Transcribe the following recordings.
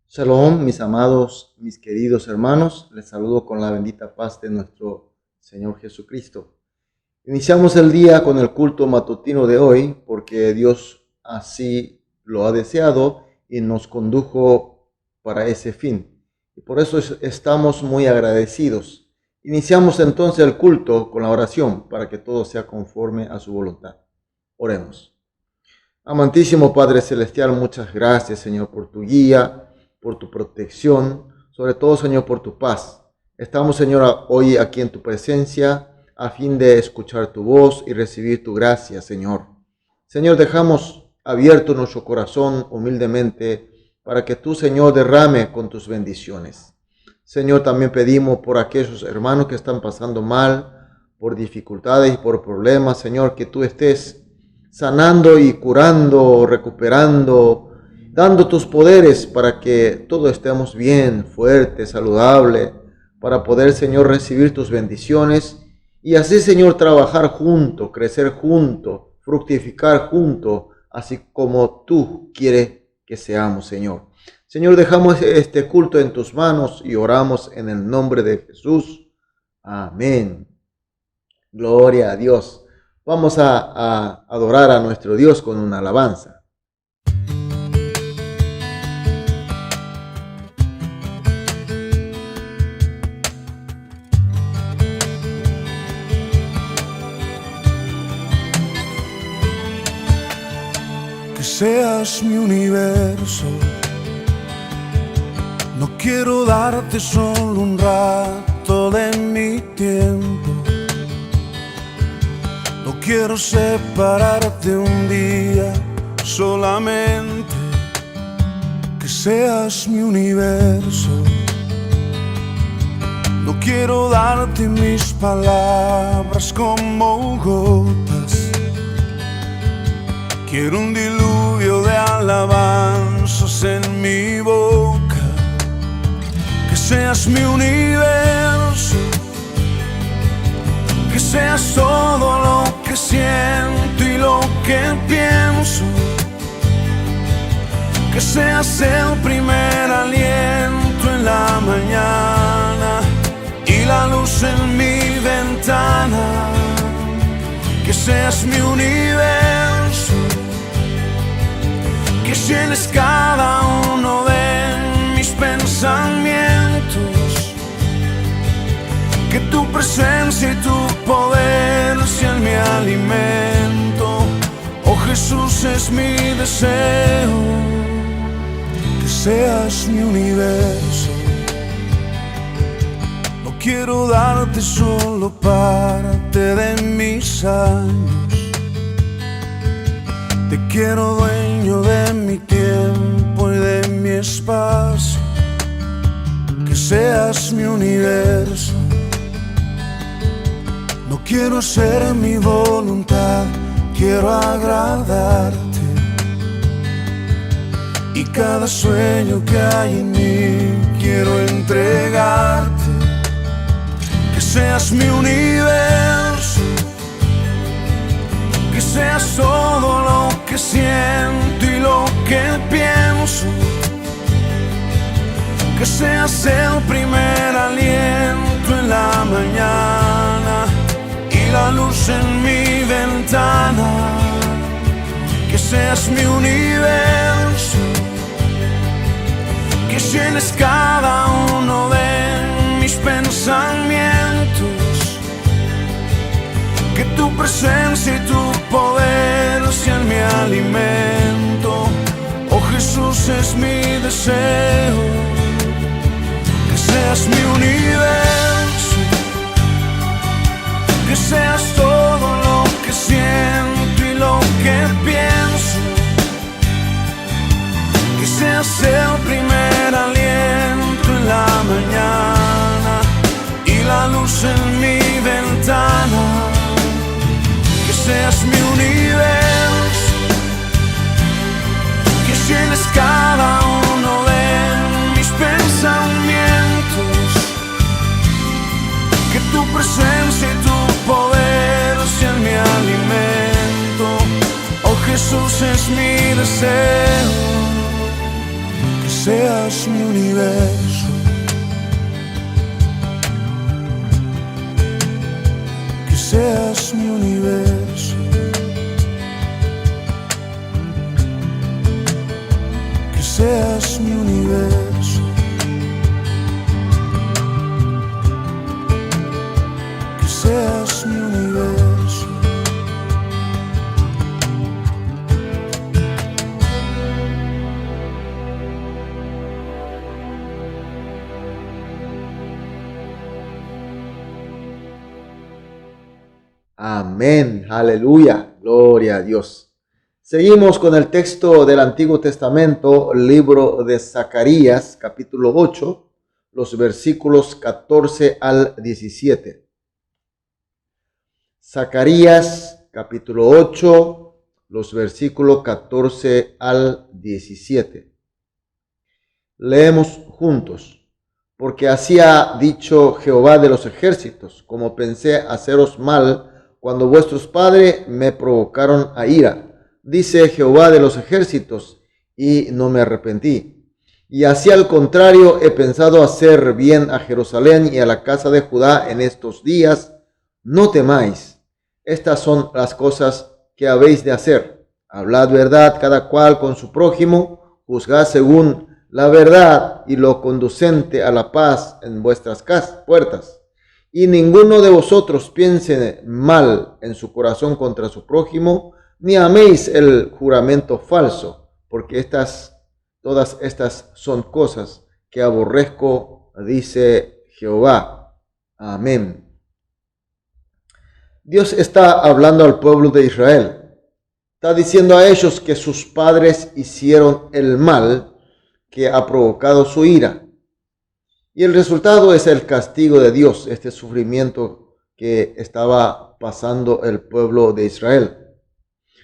Shalom, mis amados, mis queridos hermanos, les saludo con la bendita paz de nuestro Señor Jesucristo. Iniciamos el día con el culto matutino de hoy porque Dios así lo ha deseado y nos condujo para ese fin. Y por eso estamos muy agradecidos. Iniciamos entonces el culto con la oración para que todo sea conforme a su voluntad. Oremos. Amantísimo Padre Celestial, muchas gracias, Señor, por tu guía, por tu protección, sobre todo, Señor, por tu paz. Estamos, Señor, hoy aquí en tu presencia a fin de escuchar tu voz y recibir tu gracia, Señor. Señor, dejamos abierto nuestro corazón humildemente para que tú, Señor, derrame con tus bendiciones. Señor, también pedimos por aquellos hermanos que están pasando mal, por dificultades y por problemas, Señor, que tú estés sanando y curando, recuperando, dando tus poderes para que todos estemos bien, fuertes, saludables, para poder, Señor, recibir tus bendiciones y así, Señor, trabajar juntos, crecer juntos, fructificar juntos, así como tú quieres que seamos, Señor. Señor, dejamos este culto en tus manos y oramos en el nombre de Jesús. Amén. Gloria a Dios. Vamos a adorar a nuestro Dios con una alabanza. Que seas mi universo, no quiero darte solo un rato de mi tiempo. No quiero separarte un día solamente. Que seas mi universo. No quiero darte mis palabras como gotas. Quiero un diluvio de alabanzas en mi boca. Que seas mi universo. Que seas todo lo que siento y lo que pienso. Que seas el primer aliento en la mañana y la luz en mi ventana. Que seas mi universo. Que llenes cada uno de mis pensamientos. Que tu presencia y tu poder sean mi alimento. Oh Jesús, es mi deseo. Que seas mi universo. No quiero darte solo parte de mis años. Te quiero dueño de mi tiempo y de mi espacio. Que seas mi universo. No quiero hacer mi voluntad, quiero agradarte. Y cada sueño que hay en mí quiero entregarte. Que seas mi universo. Que seas todo lo que siento y lo que pienso. Que seas el primer aliento en la mañana y la luz en mi ventana. Que seas mi universo. Que llenes cada uno de mis pensamientos. Que tu presencia y tu poder sean mi alimento. Oh Jesús, es mi deseo. Que seas mi universo. Que seas todo lo que siento y lo que pienso. Que seas el primer aliento en la mañana y la luz en mi ventana. Que seas mi universo. Que llenes cada uno de mis pensamientos. Que tu presencia y tu poder sean mi alimento. Oh Jesús, es mi deseo. Que seas mi universo, que seas mi universo, que seas mi universo, que seas mi universo. Amén, aleluya, gloria a Dios. Seguimos con el texto del Antiguo Testamento, libro de Zacarías, capítulo 8, los versículos 14 al 17. Zacarías, capítulo 8, los versículos 14 al 17. Leemos juntos. Porque así ha dicho Jehová de los ejércitos, como pensé haceros mal cuando vuestros padres me provocaron a ira, dice Jehová de los ejércitos, y no me arrepentí. Y así al contrario he pensado hacer bien a Jerusalén y a la casa de Judá en estos días. No temáis, estas son las cosas que habéis de hacer. Hablad verdad cada cual con su prójimo, juzgad según la verdad y lo conducente a la paz en vuestras puertas. Y ninguno de vosotros piense mal en su corazón contra su prójimo, ni améis el juramento falso, porque todas estas son cosas que aborrezco, dice Jehová. Amén. Dios está hablando al pueblo de Israel. Está diciendo a ellos que sus padres hicieron el mal que ha provocado su ira. Y el resultado es el castigo de Dios, este sufrimiento que estaba pasando el pueblo de Israel.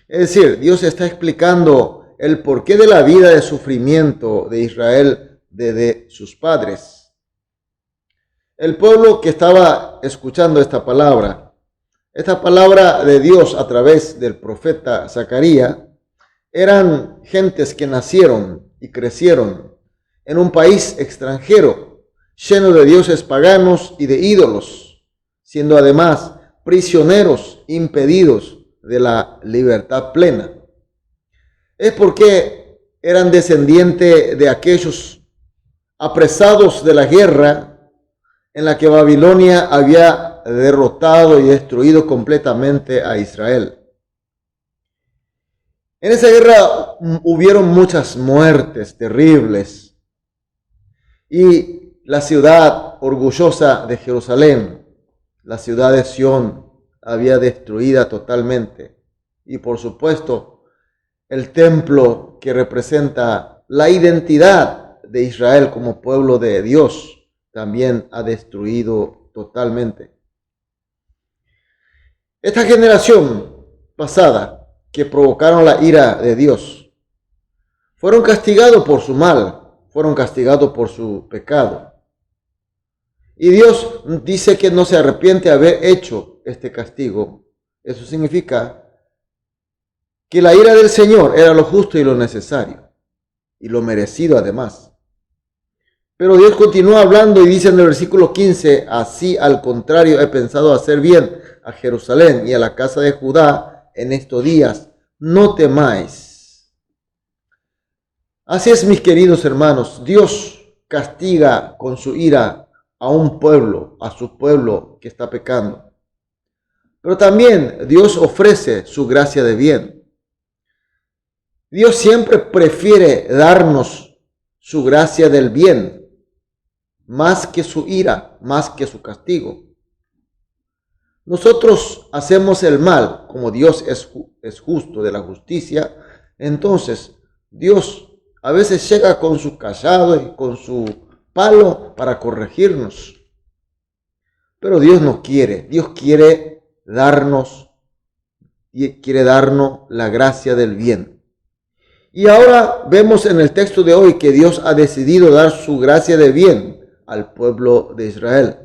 Es decir, Dios está explicando el porqué de la vida de sufrimiento de Israel desde sus padres. El pueblo que estaba escuchando esta palabra de Dios a través del profeta Zacarías, eran gentes que nacieron y crecieron en un país extranjero, lleno de dioses paganos y de ídolos, siendo además prisioneros impedidos de la libertad plena. Es porque eran descendientes de aquellos apresados de la guerra en la que Babilonia había derrotado y destruido completamente a Israel. En esa guerra hubieron muchas muertes terribles y la ciudad orgullosa de Jerusalén, la ciudad de Sión, había destruida totalmente. Y por supuesto, el templo que representa la identidad de Israel como pueblo de Dios, también ha destruido totalmente. Esta generación pasada que provocaron la ira de Dios, fueron castigados por su mal, fueron castigados por su pecado. Y Dios dice que no se arrepiente de haber hecho este castigo. Eso significa que la ira del Señor era lo justo y lo necesario, y lo merecido además. Pero Dios continúa hablando y dice en el versículo 15, así al contrario he pensado hacer bien a Jerusalén y a la casa de Judá en estos días. No temáis. Así es, mis queridos hermanos, Dios castiga con su ira a un pueblo, a su pueblo que está pecando. Pero también Dios ofrece su gracia de bien. Dios siempre prefiere darnos su gracia del bien, más que su ira, más que su castigo. Nosotros hacemos el mal, como Dios es justo de la justicia, entonces Dios a veces llega con su callado y con su palo para corregirnos. Pero Dios no quiere, Dios quiere darnos la gracia del bien. Y ahora vemos en el texto de hoy que Dios ha decidido dar su gracia de bien al pueblo de Israel.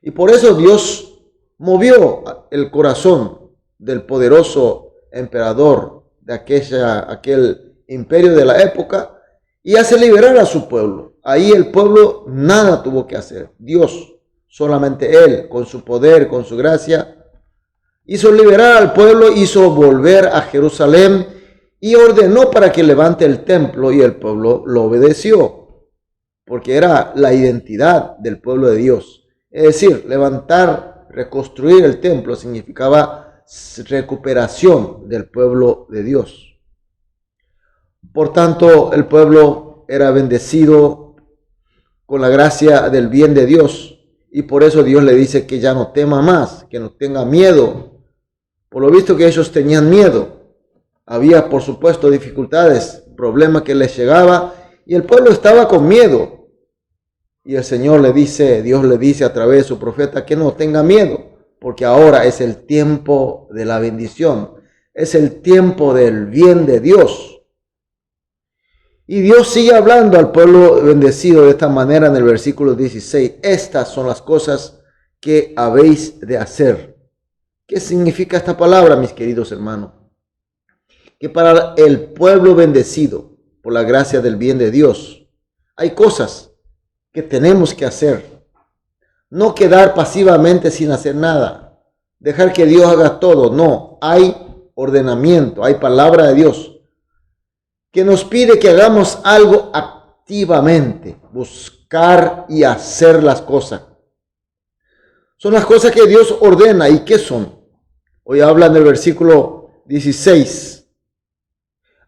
Y por eso Dios movió el corazón del poderoso emperador de aquel imperio de la época, y hace liberar a su pueblo. Ahí el pueblo nada tuvo que hacer. Dios, solamente Él, con su poder, con su gracia, hizo liberar al pueblo, hizo volver a Jerusalén y ordenó para que levante el templo, y el pueblo lo obedeció, porque era la identidad del pueblo de Dios. Es decir, levantar, reconstruir el templo significaba recuperación del pueblo de Dios. Por tanto, el pueblo era bendecido con la gracia del bien de Dios, y por eso Dios le dice que ya no tema más, que no tenga miedo. Por lo visto que ellos tenían miedo. Había, por supuesto, dificultades, problemas que les llegaba, y el pueblo estaba con miedo. Y el Señor le dice, Dios le dice a través de su profeta que no tenga miedo, porque ahora es el tiempo de la bendición, es el tiempo del bien de Dios. Y Dios sigue hablando al pueblo bendecido de esta manera en el versículo 16. Estas son las cosas que habéis de hacer. ¿Qué significa esta palabra, mis queridos hermanos? Que para el pueblo bendecido por la gracia del bien de Dios, hay cosas que tenemos que hacer. No quedar pasivamente sin hacer nada. Dejar que Dios haga todo. No, hay ordenamiento, hay palabra de Dios que nos pide que hagamos algo activamente, buscar y hacer las cosas. Son las cosas que Dios ordena. ¿Y qué son? Hoy habla en el versículo 16.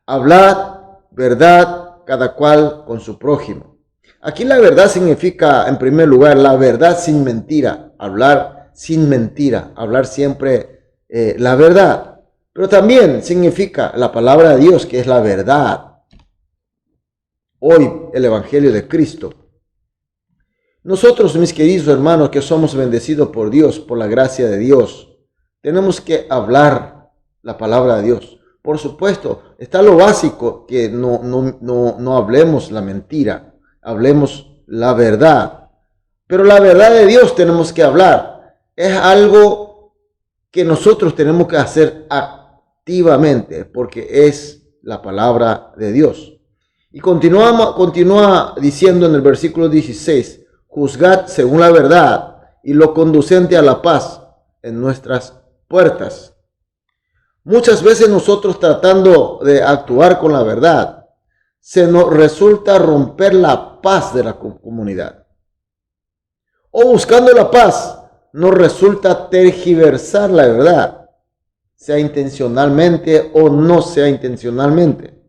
Hablad verdad cada cual con su prójimo. Aquí la verdad significa, en primer lugar, la verdad sin mentira. Hablar sin mentira, hablar siempre la verdad. Pero también significa la palabra de Dios, que es la verdad. Hoy el Evangelio de Cristo. Nosotros, mis queridos hermanos, que somos bendecidos por Dios, por la gracia de Dios, tenemos que hablar la palabra de Dios. Por supuesto, está lo básico, que no hablemos la mentira, hablemos la verdad. Pero la verdad de Dios tenemos que hablar. Es algo que nosotros tenemos que hacer activamente, porque es la palabra de Dios. Y continúa diciendo en el versículo 16, juzgad según la verdad y lo conducente a la paz en nuestras puertas. Muchas veces nosotros, tratando de actuar con la verdad, se nos resulta romper la paz de la comunidad. O buscando la paz, nos resulta tergiversar la verdad, sea intencionalmente o no sea intencionalmente.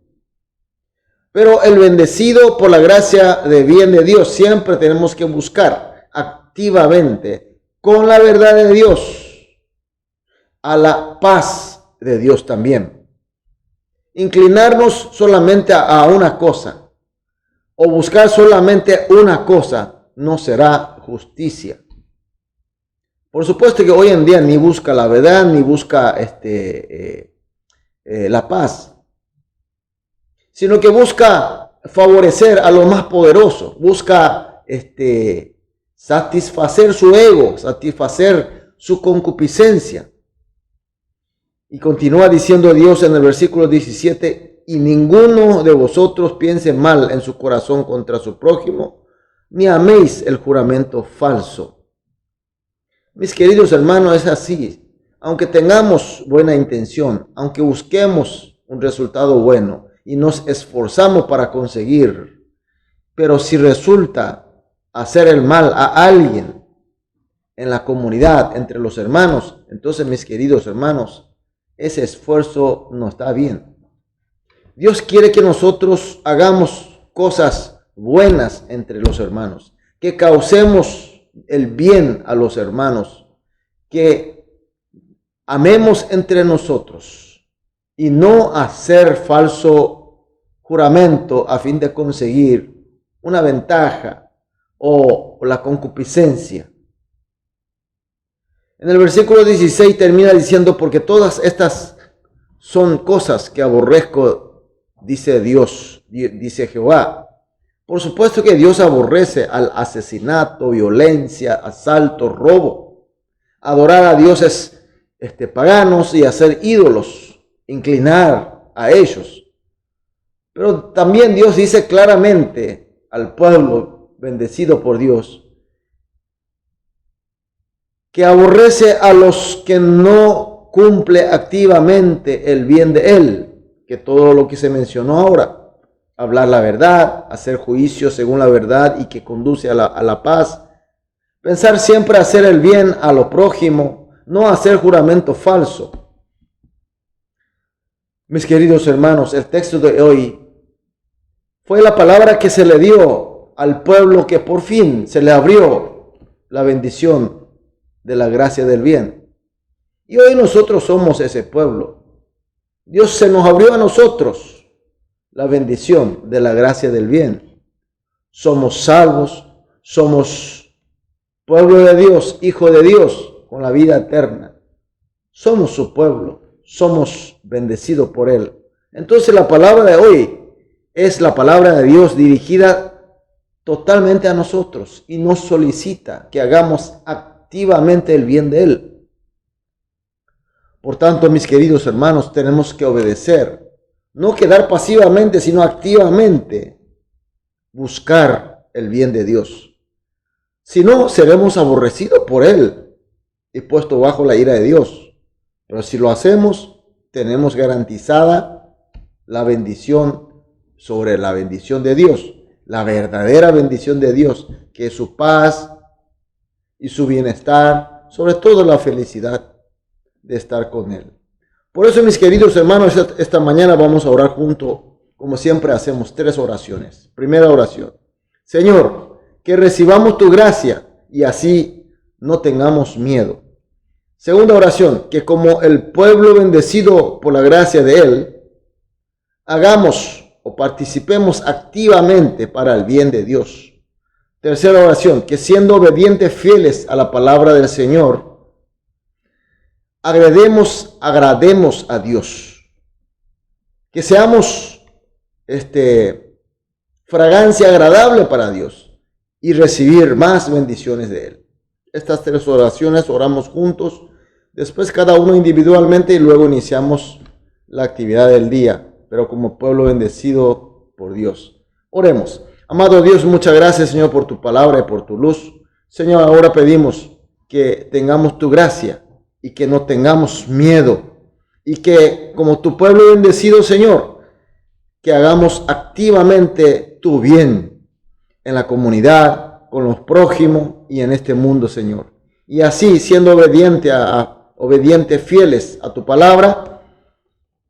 Pero el bendecido por la gracia de bien de Dios, siempre tenemos que buscar activamente con la verdad de Dios a la paz de Dios también. Inclinarnos solamente a una cosa o buscar solamente una cosa no será justicia. Por supuesto que hoy en día ni busca la verdad ni busca la paz, sino que busca favorecer a los más poderosos, busca satisfacer su ego, satisfacer su concupiscencia. Y continúa diciendo Dios en el versículo 17, y ninguno de vosotros piense mal en su corazón contra su prójimo, ni améis el juramento falso. Mis queridos hermanos, es así. Aunque tengamos buena intención, aunque busquemos un resultado bueno, y nos esforzamos para conseguir, pero si resulta hacer el mal a alguien en la comunidad, entre los hermanos, entonces, mis queridos hermanos, ese esfuerzo no está bien. Dios quiere que nosotros hagamos cosas buenas entre los hermanos, que causemos el bien a los hermanos, que amemos entre nosotros y no hacer falso juramento a fin de conseguir una ventaja o la concupiscencia. En el versículo 16 termina diciendo, porque todas estas son cosas que aborrezco, dice Dios, dice Jehová. Por supuesto que Dios aborrece al asesinato, violencia, asalto, robo, adorar a dioses paganos y hacer ídolos, inclinar a ellos. Pero también Dios dice claramente al pueblo bendecido por Dios que aborrece a los que no cumple activamente el bien de Él, que todo lo que se mencionó ahora, hablar la verdad, hacer juicio según la verdad y que conduce a la paz, pensar siempre hacer el bien a lo prójimo, no hacer juramento falso. Mis queridos hermanos, el texto de hoy fue la palabra que se le dio al pueblo que por fin se le abrió la bendición de la gracia del bien. Y hoy nosotros somos ese pueblo. Dios se nos abrió a nosotros la bendición de la gracia del bien. Somos salvos, somos pueblo de Dios, hijo de Dios, con la vida eterna. Somos su pueblo, somos bendecidos por Él. Entonces la palabra de hoy es la palabra de Dios dirigida totalmente a nosotros y nos solicita que hagamos activamente el bien de Él. Por tanto, mis queridos hermanos, tenemos que obedecer, no quedar pasivamente, sino activamente buscar el bien de Dios. Si no, seremos aborrecidos por Él y puestos bajo la ira de Dios. Pero si lo hacemos, tenemos garantizada la bendición sobre la bendición de Dios, la verdadera bendición de Dios, que es su paz y su bienestar, sobre todo la felicidad de estar con Él. Por eso, mis queridos hermanos, esta mañana vamos a orar juntos, como siempre hacemos, 3 oraciones. Primera oración: Señor, que recibamos tu gracia y así no tengamos miedo. Segunda oración: que como el pueblo bendecido por la gracia de Él, hagamos o participemos activamente para el bien de Dios. Tercera oración: que siendo obedientes fieles a la palabra del Señor, agrademos a Dios. Que seamos fragancia agradable para Dios y recibir más bendiciones de Él. Estas 3 oraciones oramos juntos, después cada uno individualmente y luego iniciamos la actividad del día, pero como pueblo bendecido por Dios. Oremos. Amado Dios, muchas gracias, Señor, por tu palabra y por tu luz. Señor, ahora pedimos que tengamos tu gracia y que no tengamos miedo. Y que como tu pueblo bendecido, Señor, que hagamos activamente tu bien en la comunidad, con los prójimos y en este mundo, Señor. Y así, siendo obedientes, fieles a tu palabra,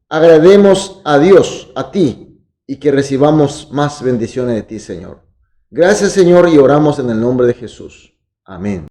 agrademos a Dios, a ti, y que recibamos más bendiciones de ti, Señor. Gracias, Señor, y oramos en el nombre de Jesús. Amén.